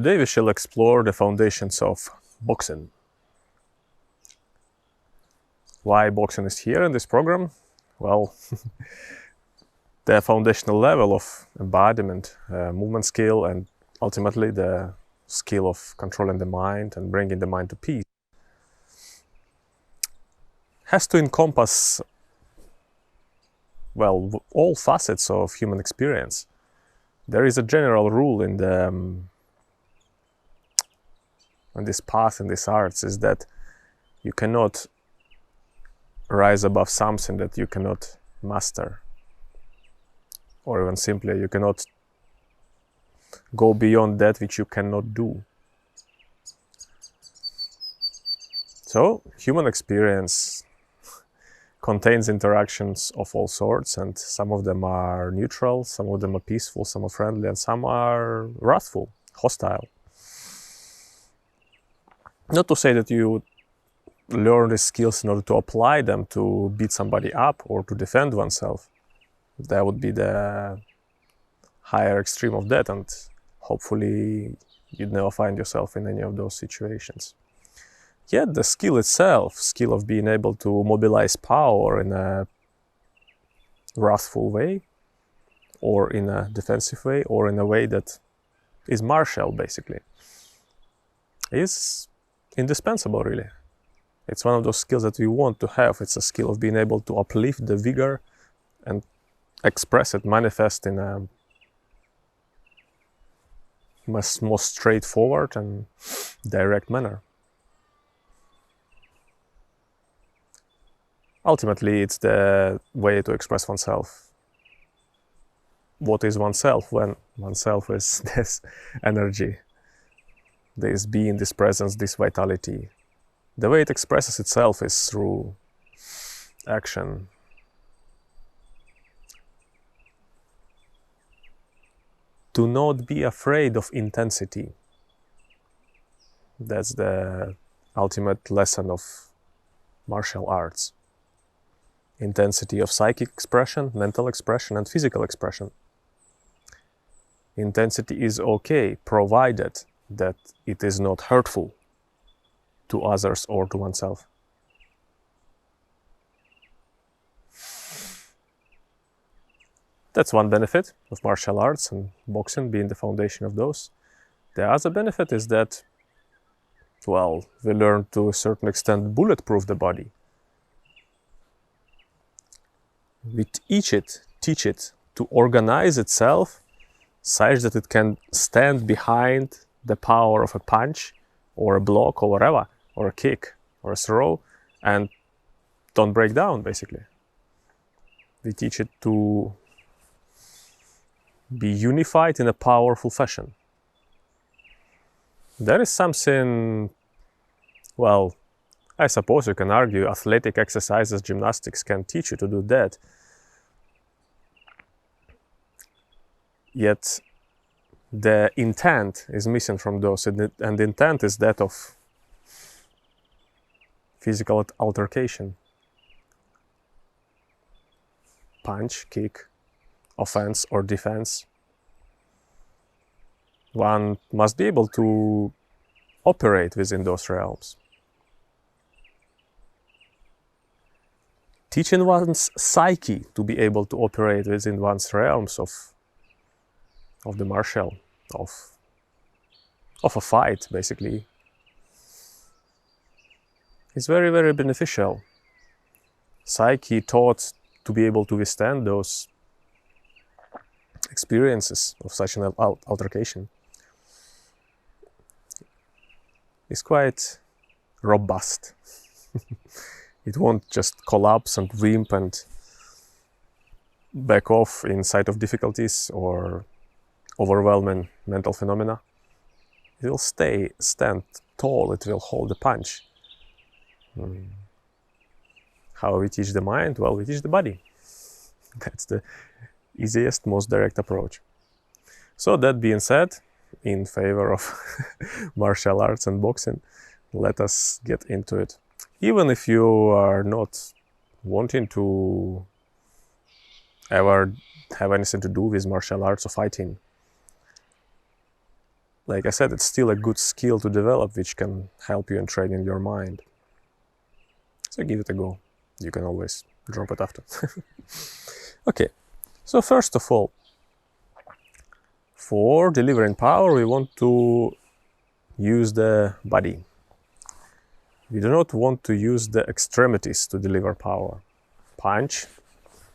Today we shall explore the foundations of boxing. Why boxing is here in this program? Well, the foundational level of embodiment, movement skill, and ultimately the skill of controlling the mind and bringing the mind to peace has to encompass, well, all facets of human experience. There is a general rule in this path, in these arts, is that you cannot rise above something that you cannot master. Or even simply, you cannot go beyond that which you cannot do. So, human experience contains interactions of all sorts, and some of them are neutral, some of them are peaceful, some are friendly, and some are wrathful, hostile. Not to say that you learn these skills in order to apply them to beat somebody up or to defend oneself. That would be the higher extreme of that, and hopefully you'd never find yourself in any of those situations. Yet the skill itself, skill of being able to mobilize power in a wrathful way, or in a defensive way, or in a way that is martial, basically, is indispensable, really. It's one of those skills that we want to have. It's a skill of being able to uplift the vigor and express it, manifest in a much more straightforward and direct manner. Ultimately, it's the way to express oneself. What is oneself when oneself is this energy, this being, this presence, this vitality? The way it expresses itself is through action. Do not be afraid of intensity. That's the ultimate lesson of martial arts. Intensity of psychic expression, mental expression, and physical expression. Intensity is okay, provided that it is not hurtful to others or to oneself. That's one benefit of martial arts, and boxing being the foundation of those. The other benefit is that, well, we learn to a certain extent bulletproof the body. We teach it to organize itself such that it can stand behind the power of a punch or a block or whatever, or a kick or a throw, and don't break down, basically. We teach it to be unified in a powerful fashion. There is something, well, I suppose you can argue athletic exercises, gymnastics can teach you to do that. Yet the intent is missing from those, and the intent is that of physical altercation. Punch, kick, offense or defense. One must be able to operate within those realms. Teaching one's psyche to be able to operate within one's realms of the martial, of a fight, basically, is very, very beneficial. Psyche taught to be able to withstand those experiences of such an altercation is quite robust. It won't just collapse and wimp and back off in sight of difficulties or overwhelming mental phenomena. It will stand tall, it will hold the punch. How we teach the mind? Well, we teach the body. That's the easiest, most direct approach. So that being said, in favor of martial arts and boxing, let us get into it. Even if you are not wanting to ever have anything to do with martial arts or fighting, like I said, it's still a good skill to develop, which can help you in training your mind. So give it a go. You can always drop it after. Okay, so first of all, for delivering power, we want to use the body. We do not want to use the extremities to deliver power. Punch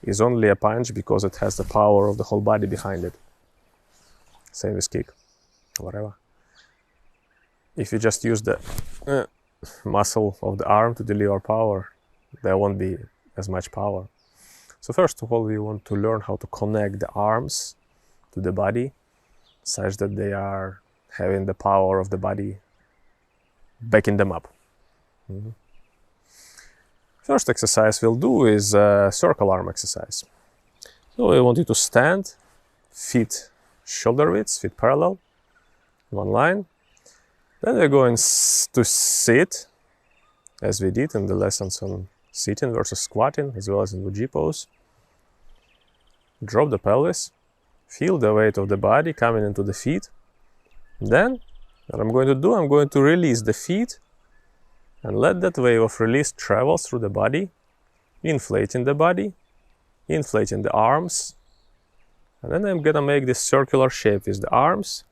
is only a punch because it has the power of the whole body behind it. Same with kick, whatever. If you just use the muscle of the arm to deliver power, there won't be as much power. So first of all, we want to learn how to connect the arms to the body such that they are having the power of the body backing them up. First exercise we'll do is a circle arm exercise. So we want you to stand, feet shoulder width, feet parallel, one line. Then we're going to sit, as we did in the lessons on sitting versus squatting, as well as in Wuji pose. Drop the pelvis, feel the weight of the body coming into the feet. Then, what I'm going to do, I'm going to release the feet and let that wave of release travel through the body, inflating the body, inflating the arms. And then I'm gonna make this circular shape with the arms.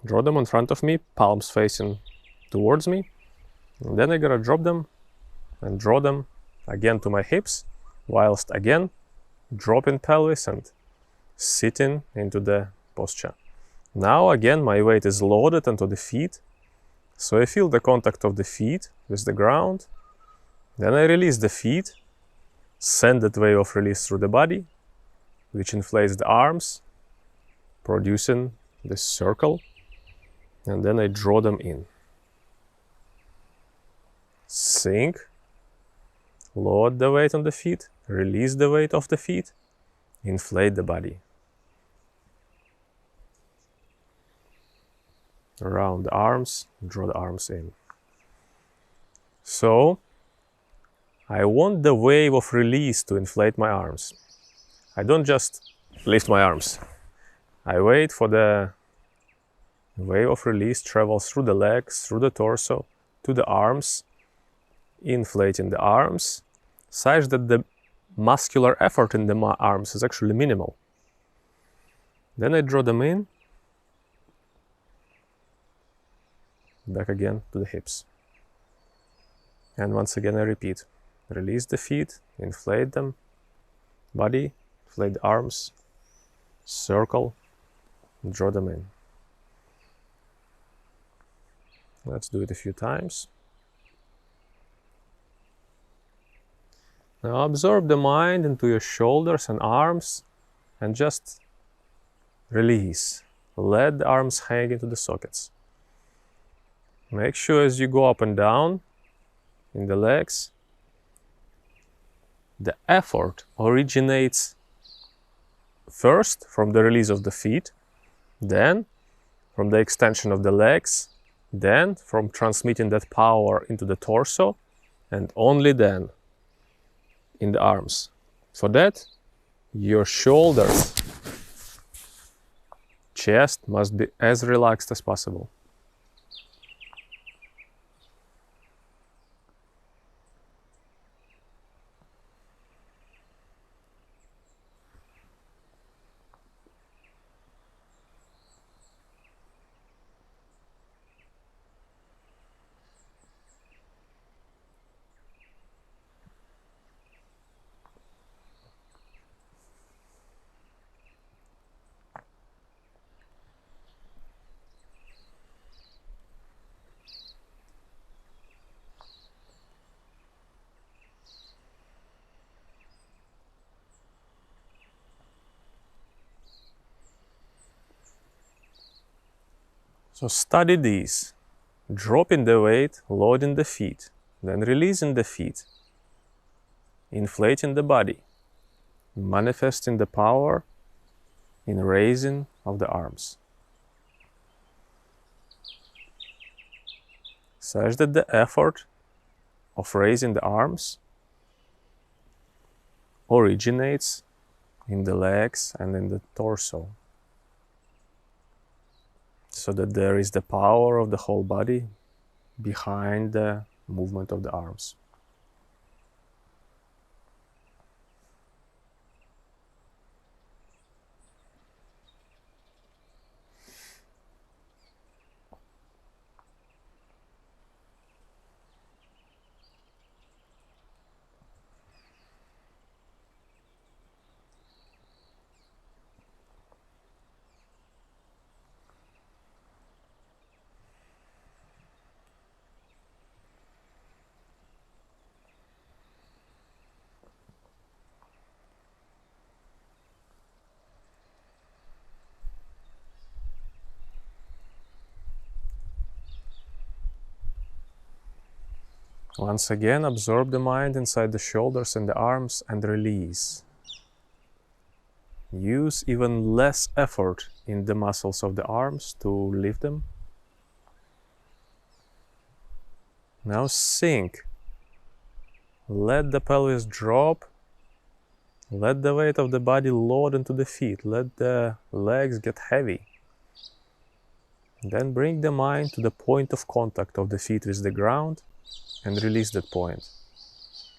Draw them in front of me, palms facing towards me. And then I'm gonna drop them and draw them again to my hips, whilst again dropping pelvis and sitting into the posture. Now again my weight is loaded onto the feet, so I feel the contact of the feet with the ground. Then I release the feet, send that wave of release through the body, which inflates the arms, producing this circle, and then I draw them in. Sink, load the weight on the feet, release the weight of the feet, inflate the body. Around the arms, draw the arms in. So, I want the wave of release to inflate my arms. I don't just lift my arms. I wait for the wave of release travels through the legs, through the torso, to the arms, inflating the arms, such that the muscular effort in the arms is actually minimal. Then I draw them in, back again to the hips. And once again I repeat. Release the feet, inflate them, body, inflate the arms, circle, draw them in. Let's do it a few times. Now absorb the mind into your shoulders and arms and just release. Let the arms hang into the sockets. Make sure as you go up and down in the legs, the effort originates first from the release of the feet, then from the extension of the legs, then from transmitting that power into the torso, and only then in the arms. For that, your shoulders, chest must be as relaxed as possible. So study these, dropping the weight, loading the feet, then releasing the feet, inflating the body, manifesting the power in raising of the arms, such that the effort of raising the arms originates in the legs and in the torso. so that there is the power of the whole body behind the movement of the arms. Once again, absorb the mind inside the shoulders and the arms and release. Use even less effort in the muscles of the arms to lift them. Now sink. Let the pelvis drop. Let the weight of the body load into the feet. Let the legs get heavy. Then bring the mind to the point of contact of the feet with the ground and release that point.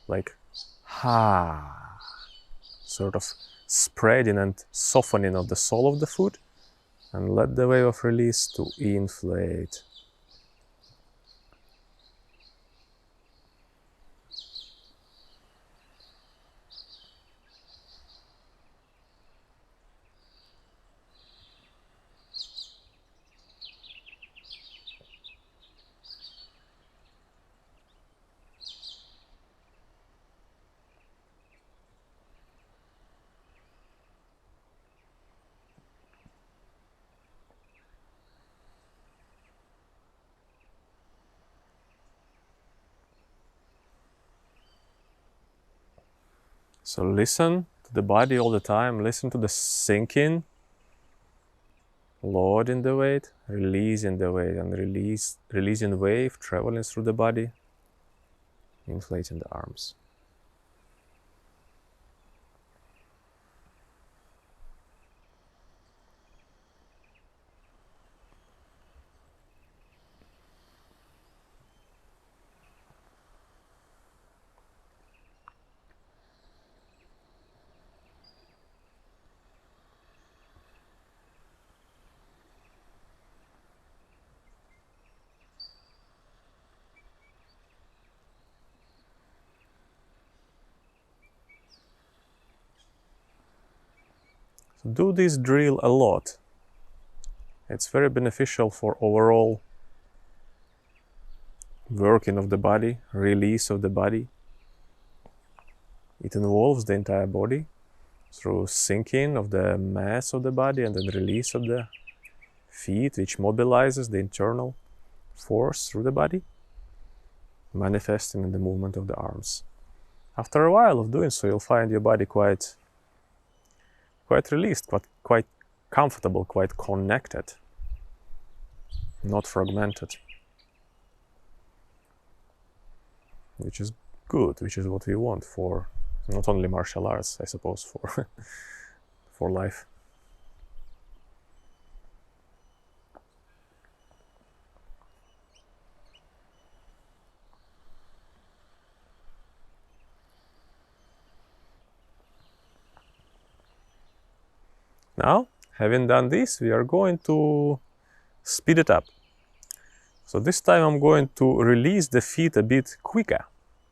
Like, ha, sort of spreading and softening of the sole of the foot, and let the wave of release to inflate. So listen to the body all the time, listen to the sinking, loading the weight, releasing the weight, and releasing wave, traveling through the body, inflating the arms. So do this drill a lot. It's very beneficial for overall working of the body, release of the body. It involves the entire body through sinking of the mass of the body and then release of the feet, which mobilizes the internal force through the body, manifesting in the movement of the arms. After a while of doing so, you'll find your body quite released, quite comfortable, quite connected, not fragmented, which is good, which is what we want for not only martial arts, I suppose, for for life. Now, having done this, we are going to speed it up. So this time I'm going to release the feet a bit quicker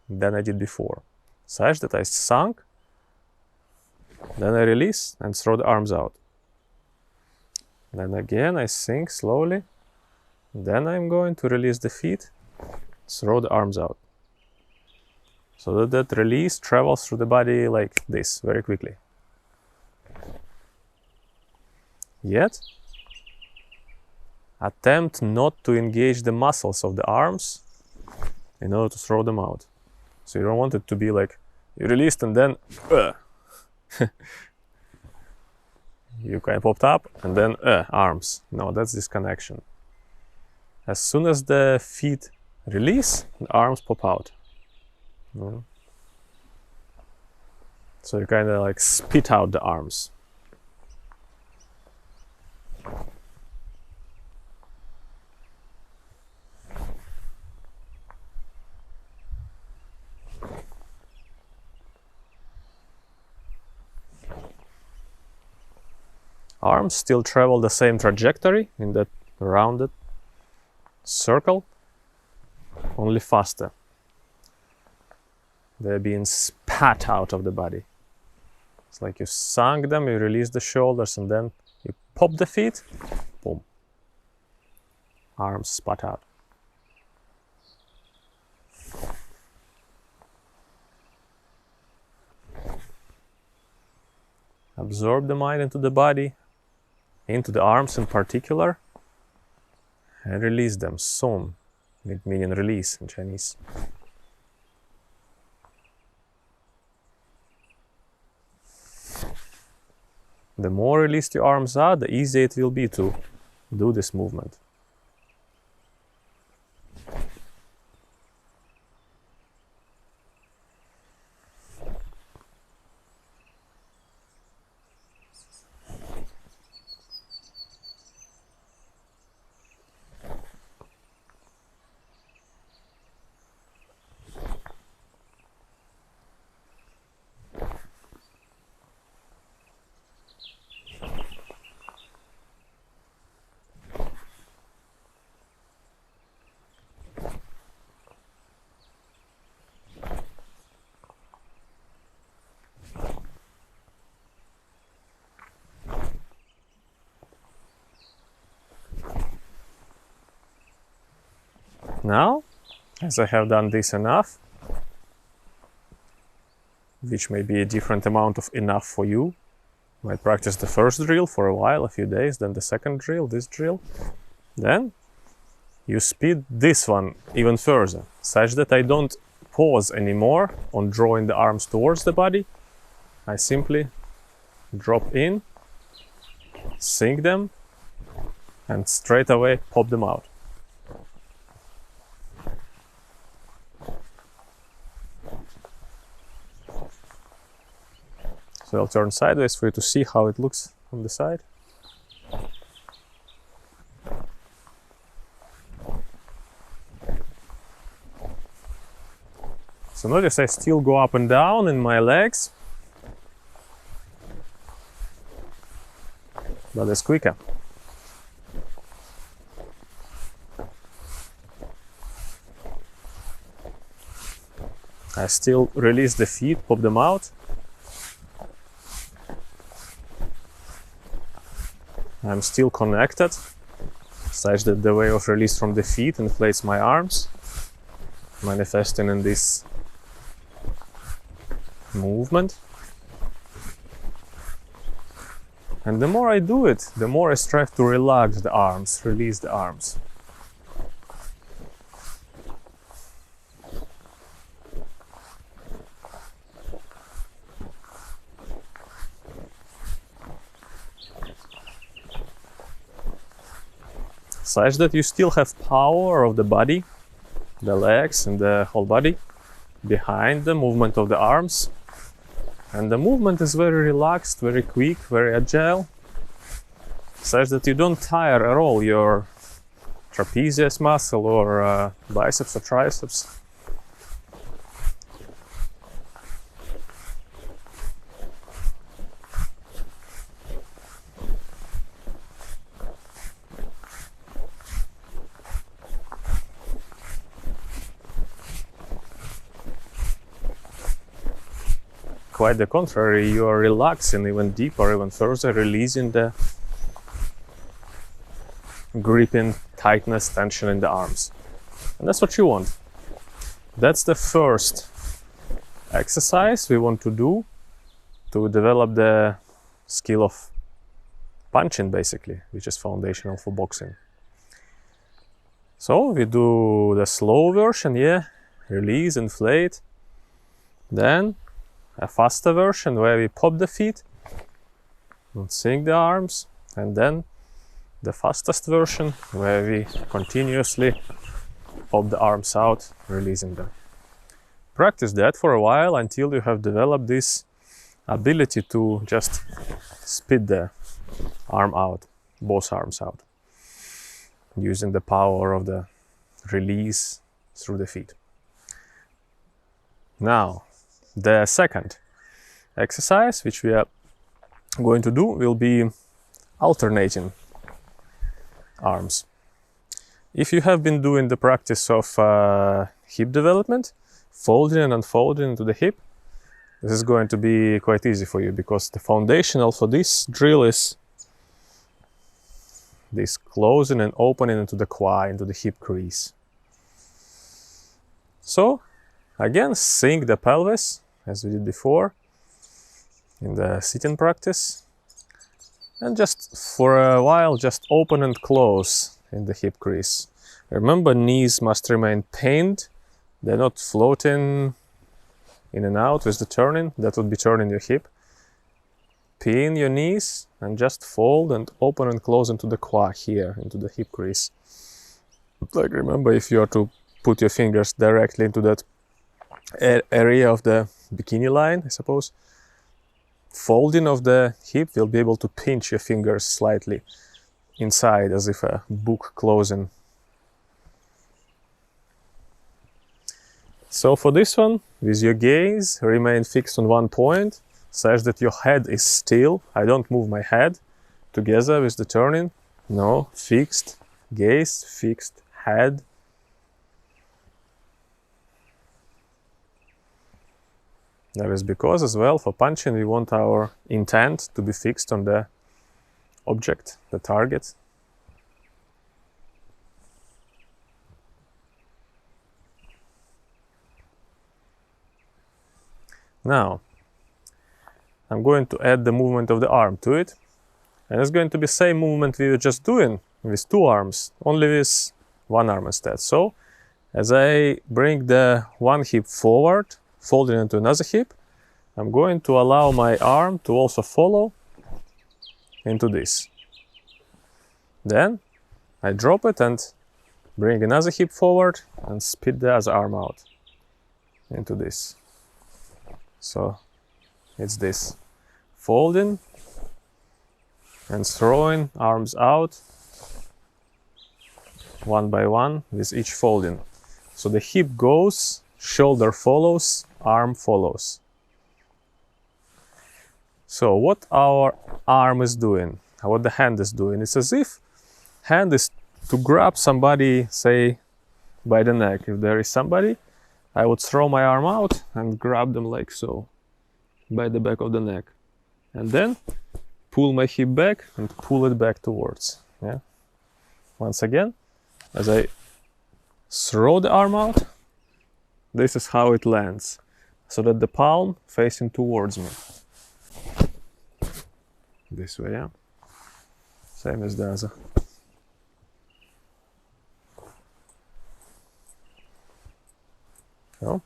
than I did before, such that I sunk, then I release and throw the arms out. Then again I sink slowly, then I'm going to release the feet, throw the arms out. So that that release travels through the body like this, very quickly. Yet, attempt not to engage the muscles of the arms in order to throw them out. So you don't want it to be like you released and then you kind of popped up and then arms. No, that's disconnection. As soon as the feet release, the arms pop out. So you kind of like spit out the arms. Arms still travel the same trajectory in that rounded circle, only faster. They're being spat out of the body. It's like you sunk them, you release the shoulders, and then you pop the feet, boom. Arms spat out. Absorb the mind into the body, into the arms in particular, and release them soon, meaning release in Chinese. The more released your arms are, the easier it will be to do this movement. Now, as I have done this enough, which may be a different amount of enough for you, might practice the first drill for a while, a few days, then the second drill, this drill. Then you speed this one even further, such that I don't pause anymore on drawing the arms towards the body. I simply drop in, sink them, and straight away pop them out. So I'll turn sideways for you to see how it looks from the side. So notice I still go up and down in my legs, but it's quicker. I still release the feet, pop them out. I'm still connected, such that the wave of release from the feet inflates my arms, manifesting in this movement. And the more I do it, the more I strive to relax the arms, release the arms. Such that you still have power of the body, the legs and the whole body behind the movement of the arms. And the movement is very relaxed, very quick, very agile, such that you don't tire at all your trapezius muscle or biceps or triceps. Quite the contrary, you are relaxing even deeper, even further, releasing the gripping tightness, tension in the arms. And that's what you want. That's the first exercise we want to do to develop the skill of punching, basically, which is foundational for boxing. So we do the slow version, release, inflate. Then a faster version where we pop the feet and sink the arms, and then the fastest version where we continuously pop the arms out, releasing them. Practice that for a while until you have developed this ability to just spit the arm out, both arms out, using the power of the release through the feet. Now, the second exercise which we are going to do will be alternating arms. If you have been doing the practice of hip development, folding and unfolding into the hip, this is going to be quite easy for you, because the foundational for this drill is this closing and opening into the quad, into the hip crease. So again, sink the pelvis as we did before in the sitting practice, and just for a while just open and close in the hip crease. Remember, knees must remain pinned, they're not floating in and out with the turning, that would be turning your hip. Pin your knees and just fold and open and close into the quad here, into the hip crease. Like, remember, if you are to put your fingers directly into that area of the bikini line, I suppose, folding of the hip will be able to pinch your fingers slightly inside, as if a book closing. So for this one, with your gaze remain fixed on one point, such that your head is still. I don't move my head together with the turning. No, fixed gaze, fixed head. That is because, as well, for punching we want our intent to be fixed on the object, the target. Now, I'm going to add the movement of the arm to it, and it's going to be the same movement we were just doing with two arms, only with one arm instead. So, as I bring the one hip forward, folding into another hip, I'm going to allow my arm to also follow into this. Then I drop it and bring another hip forward and spit the other arm out into this. So it's this, folding and throwing arms out one by one with each folding. So the hip goes, shoulder follows, arm follows. So what our arm is doing, what the hand is doing, it's as if hand is to grab somebody, say, by the neck. If there is somebody, I would throw my arm out and grab them like so, by the back of the neck. And then pull my hip back and pull it back towards. Yeah. Once again, as I throw the arm out, this is how it lands, so that the palm facing towards me. This way, yeah. Same as the other. So,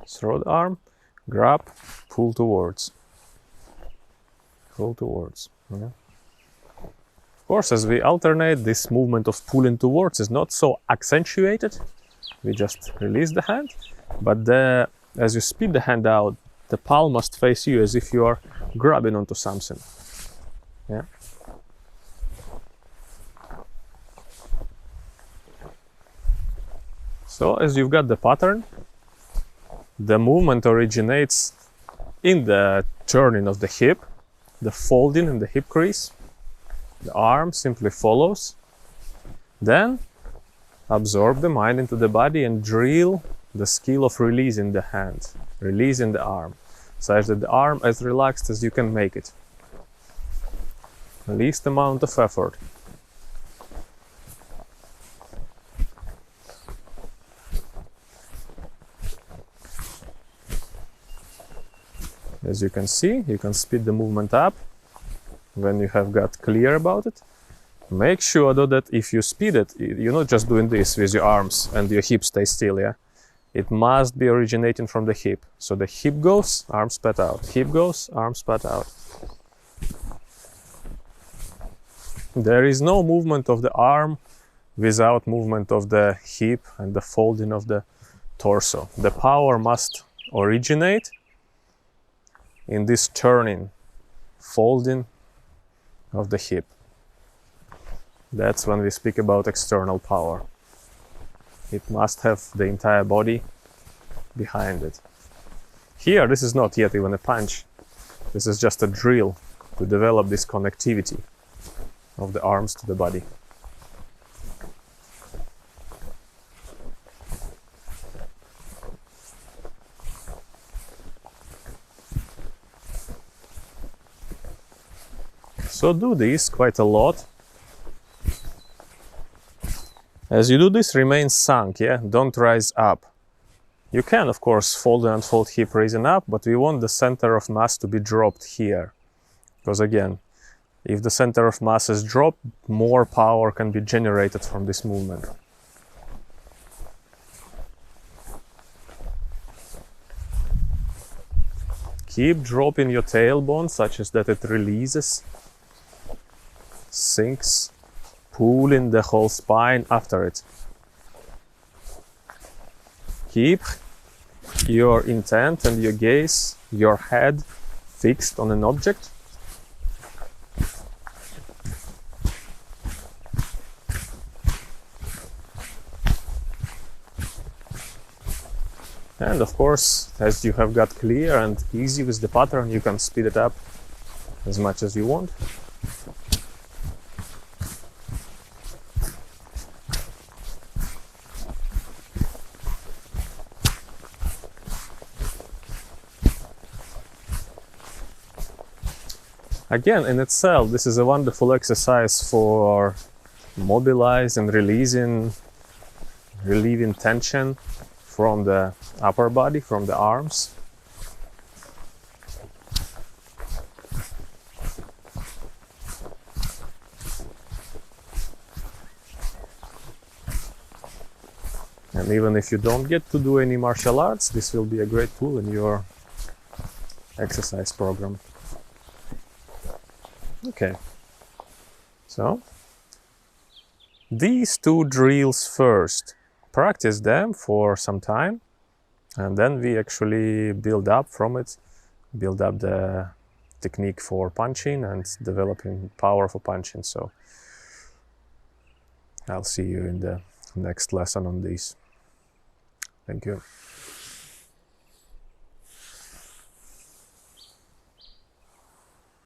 throw the arm, grab, pull towards. Pull towards. Yeah. Of course, as we alternate, this movement of pulling towards is not so accentuated. We just release the hand, but as you spit the hand out, the palm must face you as if you are grabbing onto something. Yeah. So as you've got the pattern, the movement originates in the turning of the hip, the folding in the hip crease. The arm simply follows. Then absorb the mind into the body and drill the skill of releasing the hand, releasing the arm, such that the arm as relaxed as you can make it. Least amount of effort. As you can see, you can speed the movement up when you have got clear about it. Make sure though that if you speed it, you're not just doing this with your arms and your hip stays still, yeah? It must be originating from the hip. So the hip goes, arm spat out. Hip goes, arm spat out. There is no movement of the arm without movement of the hip and the folding of the torso. The power must originate in this turning, folding of the hip. That's when we speak about external power. It must have the entire body behind it. Here, this is not yet even a punch. This is just a drill to develop this connectivity. of the arms to the body. So do this quite a lot. As you do this, remain sunk, yeah? Don't rise up. You can, of course, fold and unfold hip raising up, but we want the center of mass to be dropped here. Because again, if the center of mass is dropped, more power can be generated from this movement. Keep dropping your tailbone such as that it releases, sinks, pulling the whole spine after it. Keep your intent and your gaze, your head fixed on an object. And of course, as you have got clear and easy with the pattern, you can speed it up as much as you want. Again, in itself, this is a wonderful exercise for mobilizing and relieving tension from the upper body, from the arms. And even if you don't get to do any martial arts, this will be a great tool in your exercise program. Okay, so these two drills first, practice them for some time, and then we actually build up from it, build up the technique for punching and developing power for punching. So I'll see you in the next lesson on these. Thank you.